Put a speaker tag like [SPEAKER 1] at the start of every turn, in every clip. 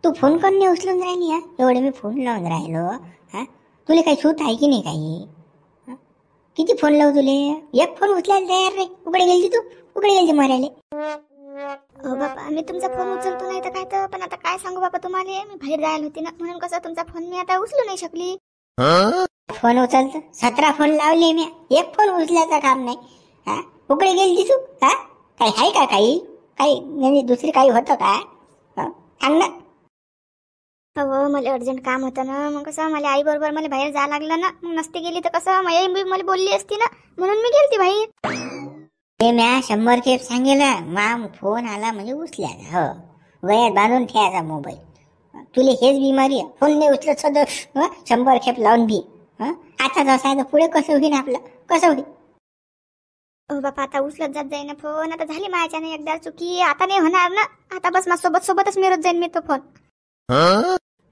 [SPEAKER 1] तू phone कोण नाही उचलून राहिली? हा एवढे मी फोन लावून राहिलो. हा तुला काही सूट आहे की नाही काही? किती फोन लावू तुले? एक फोन उचलायला तयार नाही. उकडे गेली तू, उकडे गेली मारायले.
[SPEAKER 2] हो बापा, मी तुमचा फोन उचलतो नाही तर काय तर, पण आता काय सांगू बापा तुम्हाला, मी बाहेर जायला होती ना, म्हणून कसं तुमचा फोन मी आता उचलू नाही शकली.
[SPEAKER 1] फोन उचलतो 17 फोन लावले मी, एक फोन उचलायचं काम नाही. हा उकडे गेली तू. हा काही आहे का काही म्हणजे दुसरी काही होतं का? सांग ना.
[SPEAKER 2] हो मला अर्जंट काम होतं ना, मग कसं मला आई बरोबर मला बाहेर जायला लागलं ना, मग नसते गेली तर कसं माझी मला बोलली असती ना, म्हणून मी गेलती बाहेर.
[SPEAKER 1] ते म्या 100 खेप सांगेलं माम फोन आला म्हणजे उचलायचा. हो वयात बांधून ठेवायचा मोबाईल. तुले हेच बिमारी आहे, फोन नाही उचलत सद 100 खेप लावून बी. आता जसा आहे तर पुढे कसं होईल आपलं, कसं होईल?
[SPEAKER 2] हो बापा आता उचलत जात जाईन फोन, आता झाली माझ्याने एकदा चुकी, आता नाही होणार ना, आता बस माझ्या सोबतच मिरत जाईन मी तो फोन.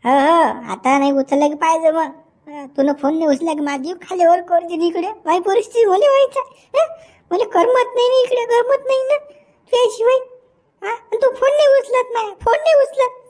[SPEAKER 1] हो आता नाही उचलला की पाहिजे. मग तुला फोन नाही उचलला की माझी जीव खाली वर करते. इकडे माझी परिस्थिती मला व्हायचं, मला करमत नाही इकडे, करमत नाही ना त्याशिवाय. तू फोन नाही उचलत, नाही फोन नाही उचलत.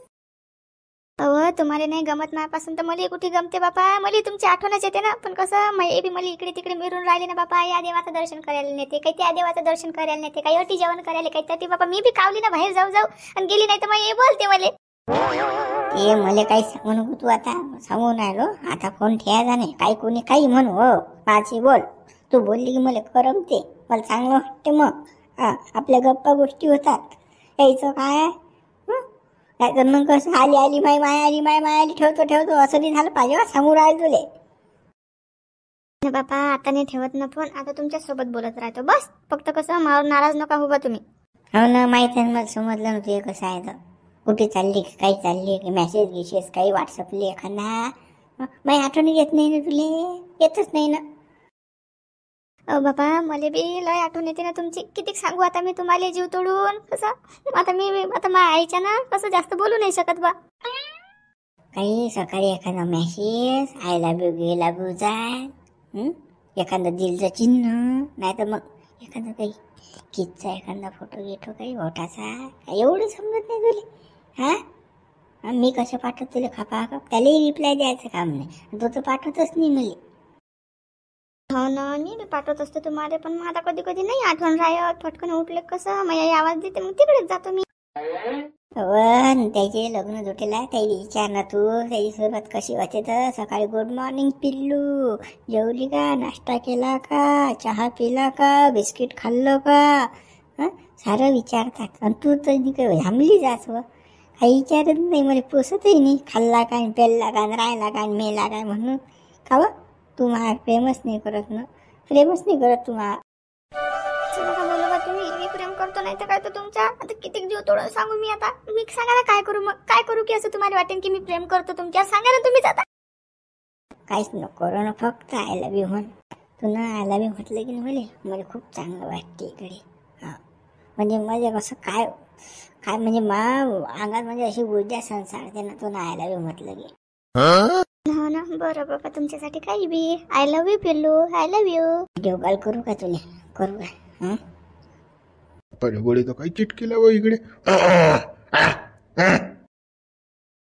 [SPEAKER 2] अहो तुम्हाला नाही गमत माझ्यापासून तर मला कुठे गमते बापा, मला तुमची आठवणच येते ना, पण कसं मला इकडे तिकडे मिरून राहिले ना बापा. या देवाचं दर्शन करायला नेते, काही त्या देवाचं दर्शन करायला नेते, काही अटी जेवण करायला, काही तटी बापा. मी बी कावली ना बाहेर जाऊ आणि गेली नाही तर मग हे बोलते मला.
[SPEAKER 1] ते मला काही सांगू नको तू, आता सांगून राहिलो. आता फोन ठेवायचा नाही, काही कोणी काही म्हणू. हो माझी बोल, तू बोलली की मला करमते, मला चांगलं वाटते. मग आपल्या गप्पा गोष्टी होतात. यायचं काय नाही तर मग कसं आली माय आली ठेवतो असं नाही झालं पाहिजे. सांगू राहिलो तुले
[SPEAKER 2] बापा, आता नाही ठेवत ना फोन, आता तुमच्या सोबत बोलत राहतो बस. फक्त कसं मावर नाराज नका हो बा तुम्ही.
[SPEAKER 1] हो ना, माहित आहे मला, समजलं ना तुझे कसं आहे तर. कुठे चालली की काही चालली की मेसेज काही व्हॉट्सअपले एखादा. माझी आठवण येत नाही ना तुले, येतच नाही ना.
[SPEAKER 2] बापा मला बी लय आठवण येते ना तुमची, किती सांगू आता मी तुम्हाला जीव तोडून. कसं आता मी माझ्या आईच्या ना कसं जास्त बोलू नाही शकत बा.
[SPEAKER 1] काही सकाळी एखादा मेसेज, आय लव्ह यू जाय, एखादं दिलचं चिन्ह, नाही तर मग एखादा काही किडचा एखादा फोटो काही ओठाचा, एवढं समजत नाही तुले. मी कसं पाठवत तुला खापा त्यालाही रिप्लाय द्यायचं काम नाही, तो तर पाठवतच नाही मला.
[SPEAKER 2] हो ना, मी बी पाठवत असते तुम्हाला, पण मग आता कधी कधी नाही आठवण राहत. फटकन उठले कसं माझ्या आवाज देते, मग तिकडेच जातो मी.
[SPEAKER 1] त्याचे लग्न जुटेला त्याला विचार ना तू, त्याची सुरुवात कशी होते तर सकाळी गुड मॉर्निंग पिल्लू, जेवली का, नाश्ता केला का, चहा पिला का, बिस्किट खाल्लं का, सारं विचारतात. आणि तू तर काही थांबली जाच व काही विचारत नाही, मला पोसतही नाही. खाल्ला काय, पेलला काय, राहिला काय, मेला काय म्हणून. का व तू मला प्रेमच नाही करत ना, प्रेमच नाही करत तू मला.
[SPEAKER 2] बोलू बा तुम्ही, मी प्रेम करतो नाही तर काय तर तुमच्या. आता किती जीव तोडून सांगू मी आता, मी सांगा ना काय करू, मग काय करू की असं तुम्हाला वाटेल की मी प्रेम करतो तुमच्या. सांगा ना तुम्हीच आता.
[SPEAKER 1] काहीच नको करू ना, फक्त आय लव्ह यू म्हण. तू ना आय लव्ह यू म्हटलं की नाही मला खूप चांगलं वाटते इकडे. म्हणजे म्हणजे कसं काय म्हणजे अंगात म्हणजे अशी ऊर्जा संसारते ना, तू ना आय लव्ह यू म्हटलं की.
[SPEAKER 2] हो ना, बरं बाबा तुमच्यासाठी काही बी. आय लव्ह यू पिल्लू, I love you.
[SPEAKER 1] Video call करू का तुला, करू का?
[SPEAKER 3] गोळी तर काही चिटकेला व इकडे.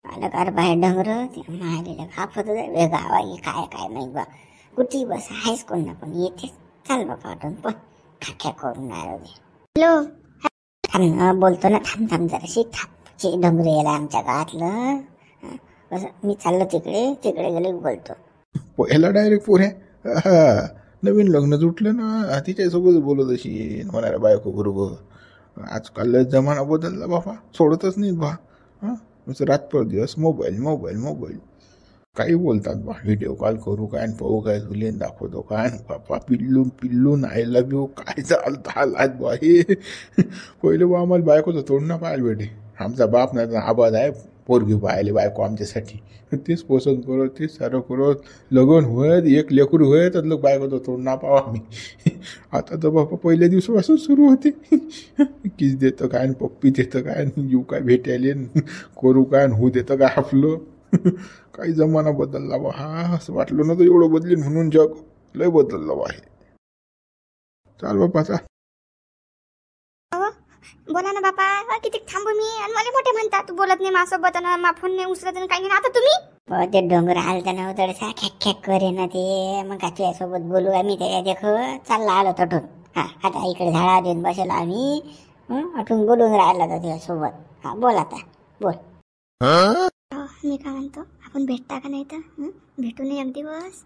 [SPEAKER 1] आलं कार बाहेर डंगर मारलेलं खापत गावा काय नाही बा. कुठे बस आहेस कोण ना पण येते. चाल बा पाठवून पण खाख्या करून
[SPEAKER 2] हॅलो
[SPEAKER 1] थांब बोलतो ना, थांब जराशी थांब. डोंगर यायला आमच्या गावातलं. मी चाललो तिकडे गेलो बोलतो.
[SPEAKER 3] पहिला डायरेक्ट पोऱ्या नवीन लग्न जुटलं ना, तिच्यासोबत बोलत अशी म्हणाला बायको बरोबर. आजकाल जमाना बदलला बाबा, सोडतच नाहीत बा. रातभर दिवस मोबाईल काही बोलतात बा. व्हिडिओ कॉल करू काय, पाहू काय, तुले दाखवतो काय, बापा पिल्लू आय लव्ह यू काय चालत बा हे. पहिले बा आम्हाला बायकोचं तोडणं पाहायला भेटे. आमचा बाप नाही आबाद आहे, पोरगी पाहायला बायको आमच्यासाठी. तेच पसंत करत, तेच सारं करत, लगन होत, एक लेकरू होत, लोक बायकोचं तोडणं पाहा आम्ही. आता तर बापा पहिल्या दिवसापासून सुरू होते. किस देतं काय, पप्पी देतं काय, येऊ काय भेटायले, करू काय, होऊ देतं काय आपलं. काही जमाना बदलला बा. असं वाटलं ना तर एवढं बदलीन म्हणून जग लय बदललं बा हे. चाल बापा चाल.
[SPEAKER 2] बोला ना बापा. किती थांबू मी आणि मला मोठे म्हणतात तू बोलत नाही माझ्यासोबत आणि मा फोन नाही उचलत आणि काही नाही. आता तुम्ही
[SPEAKER 1] ते डोंगर आलता ना थोडसा खॅक खॅक करे ना ते. मग का तुझ्यासोबत बोलू आम्ही त्याच्या देख चालला आलो तटून. हा आता इकडे झाडा देऊन बसेला आम्ही. आठून बोलून राहिला तर तुझ्यासोबत. हा बोल आता बोल.
[SPEAKER 2] मी काय म्हणतो आपण भेटता का नाही तर भेटू नये एक दिवस.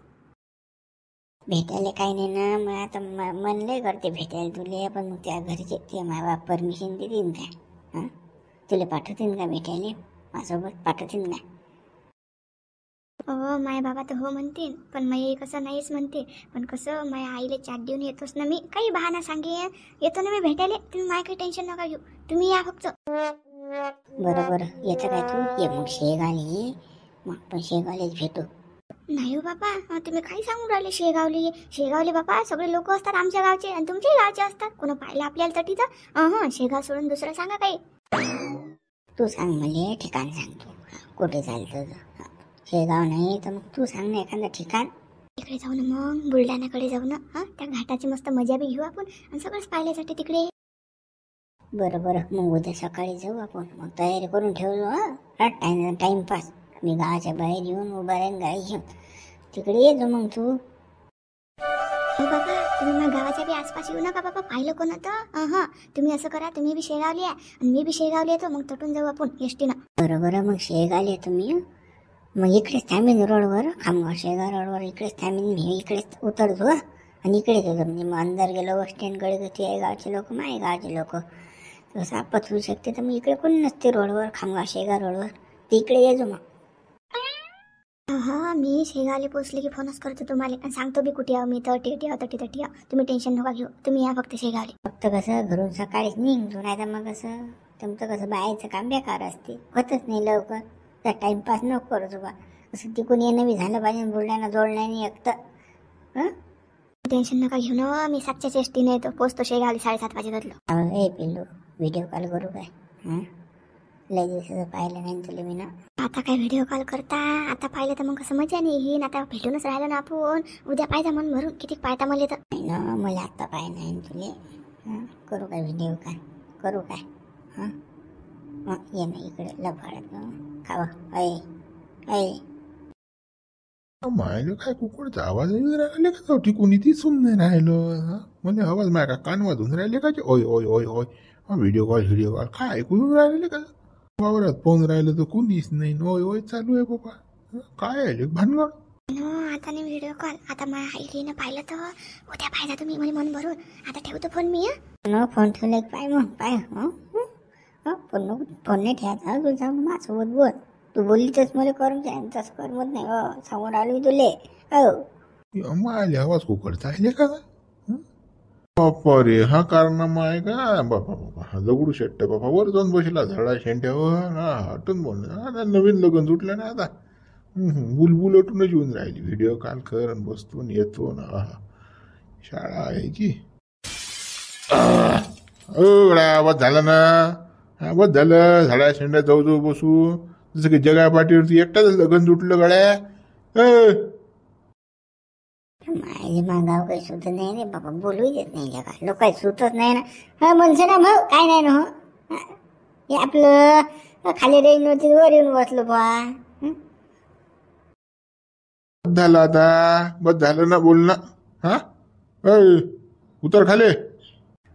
[SPEAKER 1] भेटायला काही नाही ना. मग आता मन लय करते भेटायला तुले. पण मग त्या घरचे ते माय बाप परमिशन देतील काय? हां तुला पाठवतील का भेटायला? माझ्यासोबत पाठवतील का?
[SPEAKER 2] हो माय बाबा तर हो म्हणते पण मी कसं नाहीच म्हणते. पण कसं माझ्या आईला चाट देऊन येतोच ना मी. काही बहाणा सांगे येतो ना मी भेटायला. तुम्ही माझ्या काही टेन्शन नका घेऊ. तुम्ही या फक्त.
[SPEAKER 1] बरोबर येतं काय तू? ये मग शेगावली. मग पण शेगावलेच भेटू.
[SPEAKER 2] नाही हो बाबा तुम्ही काय सांगून राहिले शेगावले. शेगावले बाबा सगळे लोक असतात आमच्या गावचे आणि तुमच्याही गावचे असतात. कोण पाहिलं आपल्याला तटी तर शेगाव सोडून दुसरं सांगा काही.
[SPEAKER 1] तू सांग मला ठिकाण सांग तू. कुठे चालतं तुझं? शेगाव नाही तर मग तू सांग ना एखादं ठिकाण.
[SPEAKER 2] तिकडे जाऊ ना मग बुलढाण्याकडे जाऊ ना. त्या घाटाची मस्त मजा बी घेऊ आपण आणि सगळंच पाहिल्यासाठी तिकडे.
[SPEAKER 1] बरं बरं मग उद्या सकाळी जाऊ आपण. मग तयारी करून ठेवलो. हा टाइमपास. मी गावाच्या बाहेर येऊन उभा राहीन गाडी घेऊन. तिकडे ये मग तू.
[SPEAKER 2] हो बाबा तुम्ही मग गावाच्या बी आसपास येऊ नका बाबा. पाहिलं कोण आता. तुम्ही असं करा तुम्ही बी शेगावली आहे आणि मी बी शेगावली येतो. मग तटून जाऊ आपण एसटीनं.
[SPEAKER 1] बरं बरं मग शेगावले तुम्ही. मग इकडेच थांबीन रोडवर. खामगाव शेगाव रोडवर इकडेच थांबीन मी. इकडेच उतरतो आणि इकडेच येतो. म्हणजे मग अंदर गेलो बस स्टँडकडे ते गावचे लोक माझे गावचे लोक तसं आपत होऊ शकते. तर मग इकडे कोणी नसते रोडवर. खामगाव शेगाव रोडवर ते इकडे येतो मग.
[SPEAKER 2] मी शेगावले पोचले की फोनच करतो तुम्हाला आणि सांगतो बी कुठे आहो मी. तटी तटी तुम्ही टेन्शन नका घेऊ. तुम्ही या फक्त शेगावले.
[SPEAKER 1] फक्त कसं घरून सकाळीच निघतो. नाही तर मग कसं तुमचं कसं बायाचं काम बेकार असते. होतच नाही लवकर. तर टाइमपास नको करू तुला. असं तिकून येणं बी झालं पाहिजे. बुलढाणा जोडण्याने एकटं.
[SPEAKER 2] टेन्शन नका घेऊ ना. मी 7च्याच एसटीने येतो. पोचतो शेगावले 7:30 वाजे बदलो.
[SPEAKER 1] ए पिल्लू व्हिडिओ कॉल करू काय? लय दिवसाचं पाहिलं नाही तुला मी ना.
[SPEAKER 2] आता काय व्हिडिओ कॉल करता. आता पाहिलं तर मग कसं मजा नाही येईन. आता भेटूनच राहिलो ना आपण. उद्या पाहिजे मन भरून. किती पाहता मला तर.
[SPEAKER 1] नाही ना मला आत्ता पाहिलं नाही तुले. करू काय व्हिडिओ कॉल? करू काय? ये ना इकडे लफाडत खावा. ऐ
[SPEAKER 3] मायला काय कुकडचा आवाज येऊन राहिले का? तो टिकून ती सुन नाही राहिलो. मला आवाज माझ्या कान वाजून राहिले का? ओय ओय ओय ओय व्हिडिओ कॉल काय ऐकून राहिले का? वावरात पाहून राहिलं तर कोणीच नाही. ओय ओय चालू आहे बाबा. काय आहे भानगड?
[SPEAKER 2] आता नाही व्हिडिओ कॉल. आता माझ्या आईलीनं पाहिलं तर उद्या पाहिजे तुम्ही मला मन भरून. आता ठेवतो फोन मी.
[SPEAKER 1] फोन ठेवला पाय मग पाय. फोन नाही ठेवायचा. तू सांग माझ्यासोबत बोल. तू बोलली तस मला करून जाईन. तसं करमत नाही. सांगून आलो तुले.
[SPEAKER 3] मायले आवाज कुकडचा आहे का? बापा रे हा कारनामा आहे का? बापा बापा हा दगडू शेट्ट बापा वर जाऊन बसला झाडा शेंट्यावर. हटून बोल. आता नवीन लगन सुटलं ना आता. बुलबुल अटूनच येऊन राहिली. व्हिडिओ कॉल कर बसतो येतो ना. शाळा आहे की आवाज झाला ना. आवाज झालं. झाडा शेंड्या जाऊ जाऊ बसू. जसं की जगा पाठीवरती एकटाच लगन सुटलं गड्या.
[SPEAKER 1] माझे मागाव काही सुचत नाही रे बाबा. बोलू देत नाही जगा. लोक काही सुचत नाही ना. म्हणसे ना भाऊ काय नाही ना. हे आपलं खाली रेंज नव्हती वर येऊन बसलो बा.
[SPEAKER 3] झालं आता. बस झालं ना बोलणं. उतर खाले.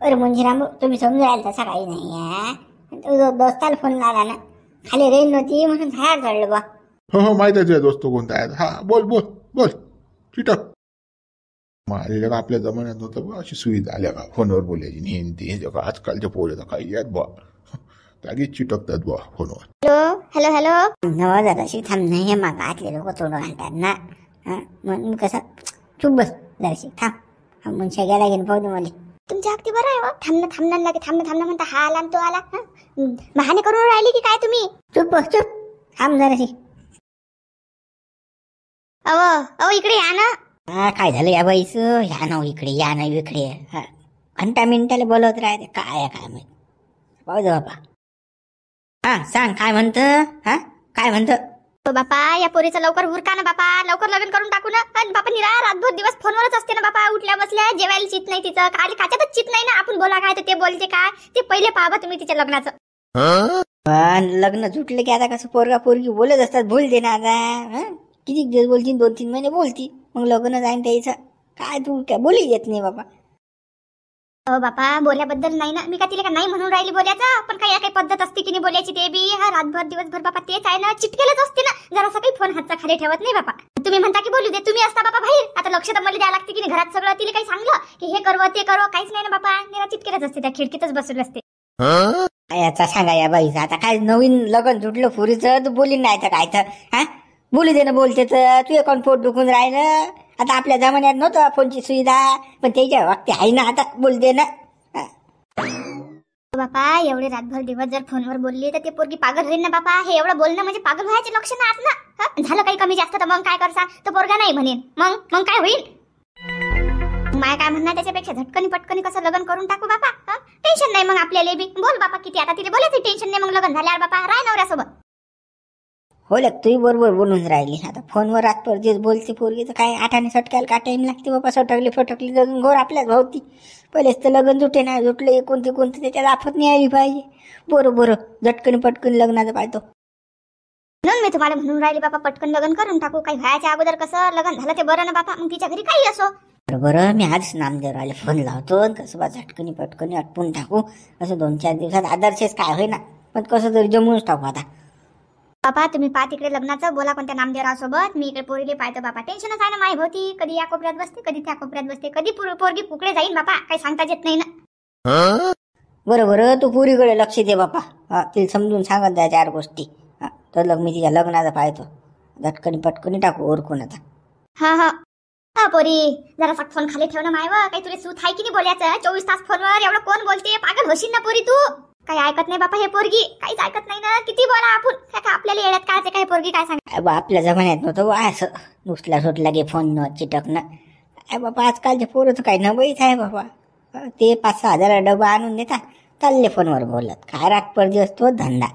[SPEAKER 1] अरे मुंजीराम तुम्ही समजून राहिल तसा काही नाही. दोस्ताला फोन लावला ना. खाली रेंज नव्हती म्हणून झाड चढलं बा.
[SPEAKER 3] हो माहित आहे दोस्त कोणता आहे. हा बोल बोल बोल चिटक. मारलेलं का आपल्या जमान्यात नव्हतं बा अशी सुविधा आल्या का फोनवर बोलायची. नेहमी ते आजकालच्या पोरं काही आहेत बा. जागीच चिटकतात बा फोनवर.
[SPEAKER 2] हॅलो हॅलो
[SPEAKER 1] नवा जराशी थांब नाही. हे मागातले लोक तोंड घालतात ना. मग कसं चुप बस जराशी थांब. मग शेगायला घेऊन पाहू दे मला.
[SPEAKER 2] तुमच्या अगदी बरं आहे. थांबणं लागे. थांबणं म्हणता हा आला तो आला. बहाणे करून राहिले की काय तुम्ही?
[SPEAKER 1] चुप बस चुप. थांब जराशी.
[SPEAKER 2] अहो इकडे या ना.
[SPEAKER 1] काय झालं या बाईच? या ना इकडे. या ना इकडे. घंटा मिनिटाला बोलवत राहते. काय माहिती. पाहू दे बाबा. सांग काय म्हणतं. काय म्हणतं?
[SPEAKER 2] हो बापा, या पोरीचं लवकर उरका ना बापा, लवकर लग्न करून टाकू ना. आणि बापा निरा रातभर दिवस फोनवरच असते ना बापा, उठल्या बसल्या जेवायला चित नाही तिचं, खाली खात्यातच चित नाही ना. आपण बोला काय तर ते बोलते काय ते पहिले पाहा तुम्ही तिच्या लग्नाचं.
[SPEAKER 1] पण लग्न जुटलं की आता कसं पोरगा पोरगी बोलत असतात, बोल दे ना आता. किती दिवस बोलतील, 2-3 महिने बोलती, मग लग्न जाईन त्याचं. काय तू काय बोली येत नाही बाबा.
[SPEAKER 2] हो बापा, बोल्याबद्दल नाही ना, मी का तिला का नाही म्हणून राहिली बोलायचं, पण काही पद्धत असते की नाही बोलायची ते बी. हा रातभर दिवसभर बापा तेच आहे ना, चिटकेलच असते ना. जरा काही फोन हातचा खाली ठेवत नाही बापा. तुम्ही म्हणता की बोलू दे, तुम्ही असता बापा बाहेर. आता लक्ष तर मला द्यावं लागते की नाही घरात. सगळं तिला काही सांगलं की हे करव ते करव, काहीच नाही ना बापा. निरा चिटकेलच असते, त्या खिडकीतच बसलेले असते.
[SPEAKER 1] याचा सांगा या बाईचा आता काय नवीन लग्न जुटलं पुरीचं, तू बोलीन नाही तर काय तर. हा बोलू दे ना, बोलते तर तू कोण पोट दुखून राहिलं. आता आपल्या जमान्यात नव्हतं फोनची सुविधा, पण त्याच्या वक्ती आहे ना, आता बोल दे ना.
[SPEAKER 2] बापा एवढे रातभर दिवस जर फोनवर बोलली तर ते पोरगी पागल होईल ना बापा. हे एवढं बोलणं म्हणजे पागल व्हायचे लक्षण आहेत ना. झालं काही कमी जास्त तर मग काय करसा, तर पोरगा नाही म्हणेन, मग काय होईल. माय काय म्हणणार त्याच्यापेक्षा झटकनी पटकनी कसं लग्न करून टाकू बापा. टेन्शन नाही मग आपल्याला बी. बोल बापा किती आता तिला बोलायचं टेन्शन नाही. मग लग्न झाल्यावर बापा राय नवऱ्यासोबत.
[SPEAKER 1] हो लग तूही बरोबर बोलून राहिली. आता फोनवर रात परदेश बोलते पोरगी तर काय आठाने सटकायला का टाईम लागते बाबा. सटकली फटकली जगून घोर आपल्याच भोवती. पहिलेच तर लग्न जुटे नाही जुटले कोणते त्याच्यात आफत नाही आली पाहिजे. बरं झटकन पटकन लग्नाचं पाहतो.
[SPEAKER 2] म्हणून मी तुम्हाला म्हणून राहिली बापा, पटकन लग्न करून टाकू. काही व्हायच्या अगोदर कसं लग्न झालं ते बरं ना बापा. मग तिच्या घरी काही असो.
[SPEAKER 1] बरं मी आज नामदेवराला फोन लावतो, कसं बा झटकनी पटकनी अटपून टाकू. असं 2-4 दिवसात आदर्शच काय होईना, पण कसं तरी जमूनच टाकू आता.
[SPEAKER 2] बापा तुम्ही पाहा तिकडे लग्नाचं, बोला कोणत्या नामदेवरासोबत. मी इकडे पोरीले पाहतो बापा. टेन्शनच आहे ना माय भोवती. कधी या कोपऱ्यात बसते, कधी त्या कोपऱ्यात बसते, कधी पोरगी कुकडे जाईन बापा, काही सांगता येत नाही ना.
[SPEAKER 1] बरं तू पोरीकडे लक्ष दे बापा. तिला समजून सांगत जा 4 गोष्टी. तर मी तिच्या लग्नाचं पाहतो. झटकनी पटकनी टाकू ओरकून आता.
[SPEAKER 2] हा पोरी जरा फोन खाली ठेव ना मायवा. काही तुला सूत आहे की नाही बोलायचं. 24 तास फोनवर एवढं कोण बोलते. पागल होशील ना पोरी तू. काही ऐकत नाही बापा हे पोरगी, काहीच ऐकत नाही ना. किती बोला आपण, काय आपल्याला येड्यात काढते काय पोरगी काय सांग.
[SPEAKER 1] आपल्या जमान्यात नव्हतं बा असं नुसला सुटला गे फोन न चिटकणं. काय बाबा आजकालचे पोरं तर काही नवईच आहे बाबा. ते 5-6 हजार डबा आणून देता, चालले फोनवर बोलत. काय रात परदी असतो धंदा.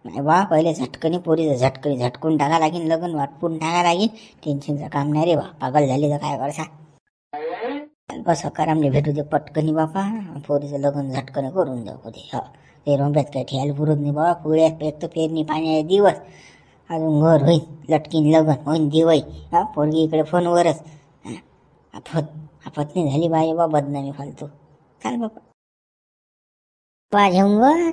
[SPEAKER 1] नाही बा पहिले झटकनी पोरीचं झटकून टाका लागेल, लग्न वाटपून टाका लागेल. टेन्शनचं काम नाही रे बा. पागल झाली तर काय करसा. कसं करामले भेटू दे पटकनी बापा. पोरीचं लग्न झटकन करून देऊ दे. ते रोंब्यात काय ठेवायला पुरत नाही बाबा. पुढ्यात एक तर पेरणी पाण्याचे दिवस, अजून घर होईल, लटकीन लग्न होईन दिवाळी. पोरगी इकडे फोनवरच. आपत नाही झाली बाई बा, बदनामी फालतू. चाल बापा पाजंगर.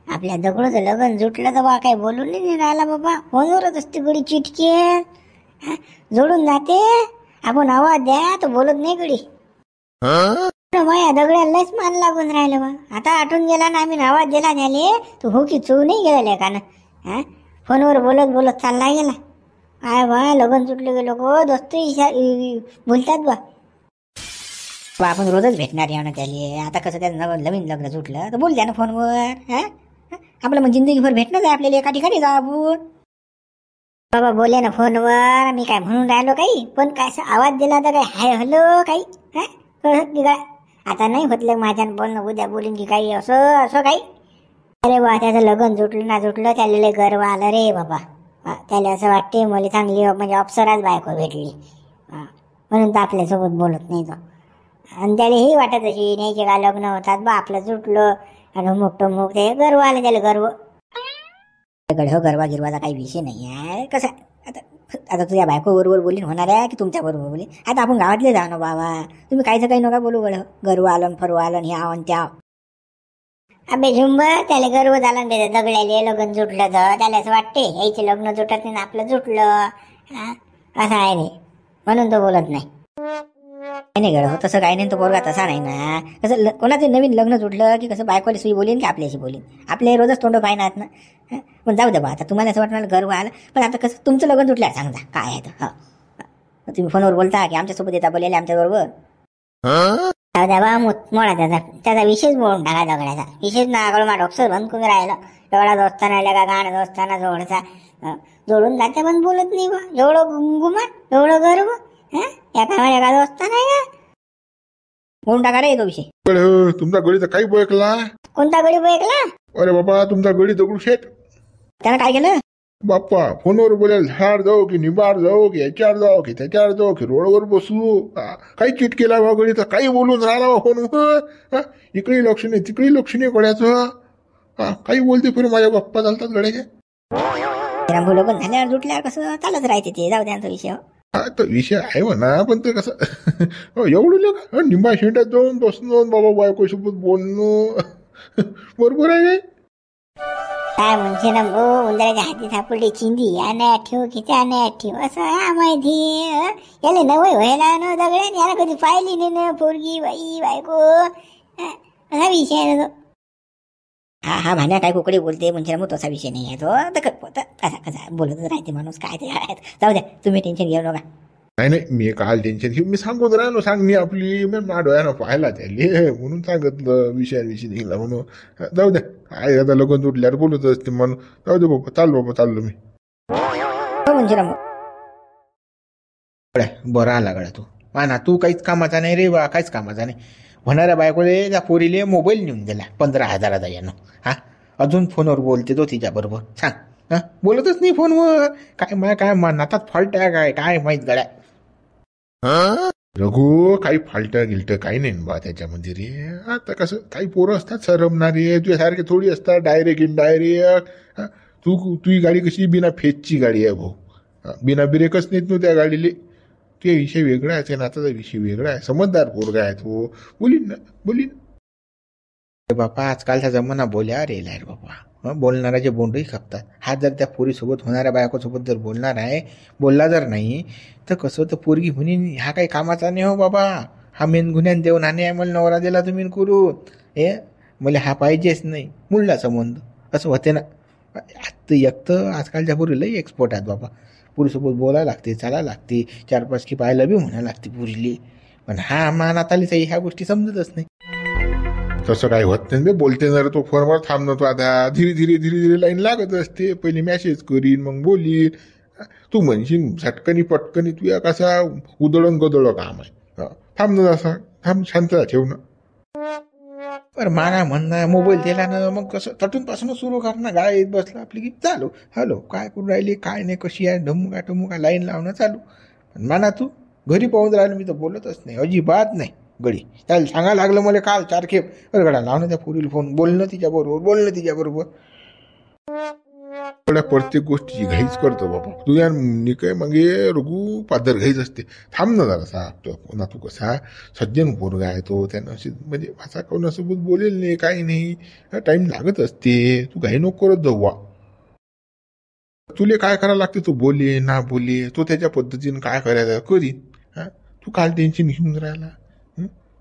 [SPEAKER 1] आपल्या दगडचं लग्न जुटलं तर बा काही बोलून नाही राहिला बाबा. फोनवरच असते गडी चिटके. जोडून जाते, आपण आवाज द्या तो बोलत नाही गडी. माया दगड्याला लयच मान लागून राहिलं बा. आता आठवून गेला ना आम्ही आवाज दिला झाले तू हो की चू नाही गेला लेकानं. फोनवर बोलत चालला गेला. काय बा लग्न सुटले गेलो गो दोस्त बोलतात बा. आपण रोजच भेटणार या ना त्याला. आता कसं त्याचं नवीन लग्न सुटलं तर बोल द्या ना फोनवर. आपलं मग जिंदगीभर भेटणंच आहे आपल्याला. एका ठिकाणी जा आपण बाबा. बोले ना फोनवर. मी काय म्हणून राहिलो काही, पण काय आवाज दिला तर काय हाय हॅलो काही कळत की काय. आता नाही होतलं माझ्यानं बोलणं. उद्या बोलीन की काही असं काही. अरे बा त्याचं लग्न जुटलं त्याला लय गर्व आलं रे बाबा. त्याला असं वाटते मला चांगली म्हणजे अप्सराच बायको भेटली म्हणून तर आपल्यासोबत बोलत नाही तो. आणि त्याला हे वाटत अशी नाही की का लग्न होतात बा आपलं जुटलं आणि मोठं ते गर्व आलं त्याला. गर्वा गिरवाचा काही विषय नाही आहे. कसं आता तुझ्या बायको बरोबर बोलीन होणार आहे की तुमच्या बरोबर बोलीन. आता आपण गावातले जा ना बाबा. तुम्ही काहीच काही नका बोलू गड. गर्व आलं फरव आलं हे आवन त्या. अबे झुंबर त्याला गर्व झाला ना त्याचं दगड्याले लग्न जुटलं तर त्याला असं वाटते यायचे लग्न जुटत नाही आपलं जुटलं. असं आहे नाही म्हणून तो बोलत नाही. नाही गड हो तसं काही नाही. तो पोरगा तसा नाही ना. कसं कोणाचं नवीन लग्न जुटलं की कसं बायकोला सुई बोलीन की आपल्याशी बोलीन. आपले रोजच तोंड पाहिनात ना. पण जाऊ द्या बा. आता तुम्हाला असं वाटणार गर्व आलं, पण आता कसं तुमचं लग्न जुटलं सांगा काय आहे तर. तुम्ही फोनवर बोलता की आमच्यासोबत येता बोलायला आमच्याबरोबर. जाऊ द्या बा मोडा त्याचा विशेष बोलून टाका दगड्याचा. विशेष ना मा डॉक्टर बंद करून राहिलं. एवढा दोस्ताना आल्या का गाणं दोस्ताना जोडचा जोडून जाते पण बोलत नाही बा. एवढं गुमान एवढं गर्व या कामाला का दोस्ता नाही का बोलून टाका रे तो विषय.
[SPEAKER 3] तुमचा गडी तर काही बोयकला.
[SPEAKER 1] कोणता गडी ऐकला.
[SPEAKER 3] अरे बाबा तुमचा गडी दगडू शेट
[SPEAKER 1] त्यानं काय केलं.
[SPEAKER 3] बाप्पा फोनवर बोलायला झाड जाऊ की निबाड जाऊ की याच्यावर जाऊ की त्याच्यावर जाऊ की रोडवर बसू काही चिट केला बागडी तर काही बोलून राहिला बा फोनवर. इकडे लक्ष नाही तिकडे लक्ष नाही गड्याचं. काही बोलते फिर माझ्या गप्पा चालतात गड्याच्या.
[SPEAKER 1] मुलं पण झाल्यावर जुटल्यावर कसं चालत राहते ते, जाऊ द्या तो विषय.
[SPEAKER 3] हा तर विषय आहे म्हणा, पण ते कसं एवढं लेख निंबा शेंड्यात जाऊन बसणं बाबा बायकोसोबत बोलणं बरोबर आहे
[SPEAKER 1] काय म्हणजे ना भाऊ, उंदराच्या हाती सापडली चिंदी, अनायात ठेव की त्या अनायात ठेव असं आहे माहिती. याला नवय व्हायला न दगड्यान, याला कधी पाहिली नाही ना पोरगी बाई बायको, असा विषय आहे ना तो. हा भाण्या काय कुकडे बोलते म्हणजे मग तसा विषय नाही आहे तो. तर कसा कसा बोलतच राहते माणूस, काय ते जाऊ द्या, तुम्ही टेन्शन घेऊ नका.
[SPEAKER 3] नाही नाही, मी काल टेन्शन घेऊ, मी सांगत राहिलो सांगणी आपली, मी माझ्या डोळ्यानं पाहिला त्याले म्हणून सांगितलं विषयाविषयी निघला म्हणून. जाऊ द्या, काय आता लगन तुटल्यावर बोलत असते म्हणून. जाऊ दे बाबा, चाललो मी.
[SPEAKER 1] म्हणजे
[SPEAKER 4] बरं आला गड्या तू. ना तू काहीच कामाचा नाही रे बा, काहीच कामाचा नाही. होणाऱ्या बायकोले त्या पोरीले मोबाईल नेऊन दिला 15,000 यानं. अजून फोनवर बोलते तो तिच्या बरोबर. सांग, बोलतच नाही फोनवर. काय नातात फॉल्ट आहे काय माहित गड्या.
[SPEAKER 3] रघु काही फालट गिलट काही नाही बा त्याच्यामध्ये रे. आता कसं काही पोरं असतात सरमणारे, तुझ्यासारखे थोडी असतात डायरेक्ट इनडायरेक्ट. तुझी गाडी कशी बिना फेजची गाडी आहे भाऊ, बिना ब्रेकच नेत नव्हत्या गाडीले. ते विषय वेगळा आहे, नाताचा विषय वेगळा आहे. समजदार पोरगा आहे तो, बोलीन.
[SPEAKER 4] बापा आजकालचा जमाना बोल्या रे रे बापा. बोलणाऱ्याचे बोंडही खपतात. हा जर त्या पोरीसोबत होणाऱ्या बायकोसोबत जर बोलला जर नाही तर कसं, तर पोरगी म्हणून हा काही कामाचा नाही हो बाबा. हा मेनगुन्यान देऊन आहे, मला नवरा दिला तुम्ही करून, हे मला हा पाहिजेच नाही, मुळला संबंध असं होते ना. आता एक तर आजकालच्या पोरी लई एक्सपर्ट आहेत बाबा. पुरीसोबत बोलायला लागते, चालायला लागते, 4-5 की पाहायला बी म्हणायला लागते पुरीली. पण हा मानात आलीच ह्या गोष्टी समजतच नाही.
[SPEAKER 3] तसं काही होत नाही, बोलते जर तो फोनवर थांबणं, तो आता धीरे धीरे लाईन लागत असते. पहिले मेसेज करीन मग बोलीन. तू म्हणशील झटकनी पटकनी तुया कसा उदळण गदळ काम आहे. थांबणं असा, थांब, शांतता ठेवणं.
[SPEAKER 4] पर माना म्हणणं मोबाईल दिला ना मग कसं तटून पासून सुरू करणं. गाडीत बसला आपली की चालू, हॅलो काय करून राहिली, काय नाही, कशी आहे, ढमुका लाईन लावणं चालू. पण माना तू घरी पाहून राहिलं मी तर बोलतच नाही, अजिबात नाही. गडी त्याला सांगायला लागलं मला काल 4 खेप, अरे गडा लावणं त्या पोरीला फोन, बोलणं तिच्याबरोबर.
[SPEAKER 3] प्रत्येक गोष्टीची घाईच करतो बाबा तुझ्या निकय. मग रघु पादर घाईच असते. थांब ना जरासा. पुन्हा तू कसा सज्जन पोरगा आहे तो, त्यानं अशी म्हणजे भाषा कोणासोबत बोलेल नाही, काही नाही, टाइम लागत असते. तू घाई नको करत जाऊ. तुले काय करायला लागते, तो बोले ना बोले, तो त्याच्या पद्धतीने काय करायचं करीन. तू काल टेन्शन घेऊन राहिला.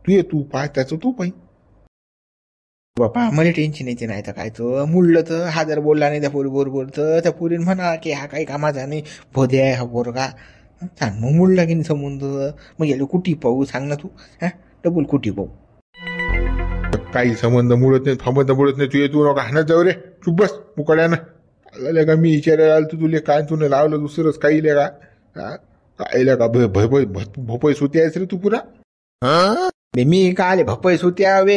[SPEAKER 3] तू पाय त्याचं तू पाय
[SPEAKER 4] बापा. मला टेन्शन येते नाही तर काय, तर मुळलं तर हा जर बोलला नाही त्या पोरीबरोबर तर त्या पोरीन म्हणा की हा काही कामाचा नाही, भोदे आहे हा पोरगा. सांग मग मुळला की नाही संबंध, मग याला कुठी पाहू सांग ना तू. डबल कुठी पाहू.
[SPEAKER 3] काही संबंध मुळत नाही, थांबत मुळत नाही. तू येतो नका हाणत जाऊ रे, चुप बस मुकड्यानं. आला का मी विचारायला आलो तू, तुले काय तुने लावलं दुसरंच काही का काय का भोपई सुती आहेस रे तू पुरा.
[SPEAKER 4] मी काय भपईस होत्या वे.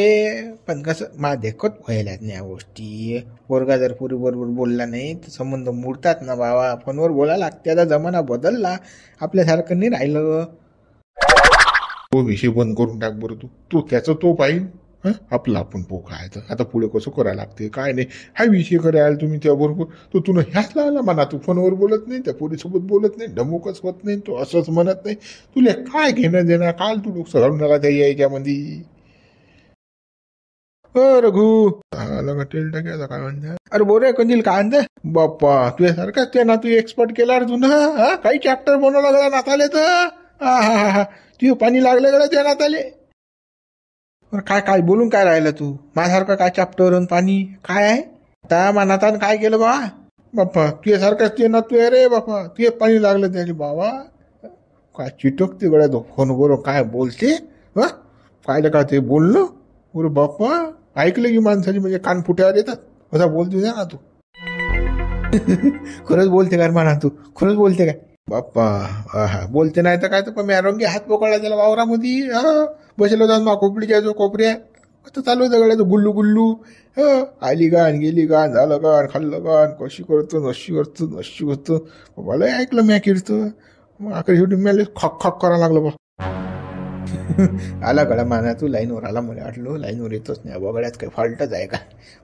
[SPEAKER 4] पण कसं मला देखत व्हायला नाही या गोष्टी. पोरगा जर पोरी बरोबर बोलला नाही तर संबंध मुडतात ना बाबा. फोनवर बोलायला लागते. आता जमाना बदलला, आपल्यासारखं नाही राहिलं.
[SPEAKER 3] तो विषय बंद करून टाक बरं. तू त्याचं तो पाहिजे, आपलं आपण पोखायचं. आता पुढे कसं करायला लागते काय नाही, हा विषय करायला तुम्ही त्याबरोबर. तो तुला ह्याच लावला म्हणा, तू फोनवर बोलत नाही, त्या पोरीसोबत बोलत नाही, ढमुकच होत नाही, तो असंच म्हणत नाही. तुला काय घेणं देणार. काल तू लोक घालून त्या याच्यामध्ये. रघु टेल टाकायचा काय म्हणता. अरे बोरे कंदील काय म्हणते बाप्पा. तुझ्यासारखाच ते ना तू एक्सपर्ट केला रे तू ना. काही चॅप्टर बनवला गेला नाताले तर. हा तुझे पाणी लागलं गेलं त्या नाताले.
[SPEAKER 4] काय बोलून काय राहिलं तू. माझ्यासारखं काय चॅप्टर पाणी काय आहे. आता मनातान काय केलं
[SPEAKER 3] बाप्पा. तुझ्यासारखाच ते ना तू रे बाप्पा. तुझे पाणी लागलं त्याने बाबा. काय चिटकते गळ्या तो फोन बरोबर काय बोलते. काय का ते बोलणं बरं बाप्पा. ऐकलं की माणसाची म्हणजे कान फुट्यावर येतात. कसा बोलते ना तू.
[SPEAKER 4] खरंच बोलते काय म्हणा तू. खरंच बोलते काय
[SPEAKER 3] बाप्पा. बोलते नाही तर काय तर पण मी आरोग्य हात पकडला त्याला वावरामध्ये. बसलो होता कोपडीच्या जो कोपऱ्या. आता चालू आहे सगळ्याचं गुल्लू गुल्लू. आली का गेली का झालं का खाल्लं का कशी करतो नशी करतो नशी करतो. बाबाला ऐकलं मी कीर्तन. मग आखरी शेवटी मला खॉक खॉक करायला लागलं बा. आला गड्या माना तू लाईनवर आला. मला वाटलं लाईनवर येतोच नाही बाबा, गड्यात काही फॉल्टच आहे का.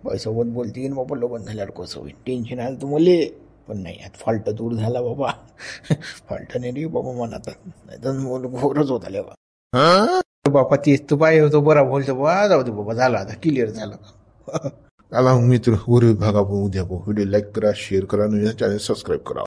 [SPEAKER 3] बाईसोबत बोलते की बाबा लोक झाल्यावर कसं होईल. टेन्शन आलं तर मुले पण नाही आता फॉल्ट दूर झाला बाबा. फॉल्ट नाही रे बाबा मनात, नाही तर घोरच होत आले बा. बापा तेच तर पाहिजे होतो बरा बोलतो बा. जाऊ दे बाबा झालं आता क्लिअर झालं. चला मित्र उद्या भागा उद्या व्हिडिओ लाईक करा शेअर करा, चॅनल सबस्क्राईब करा.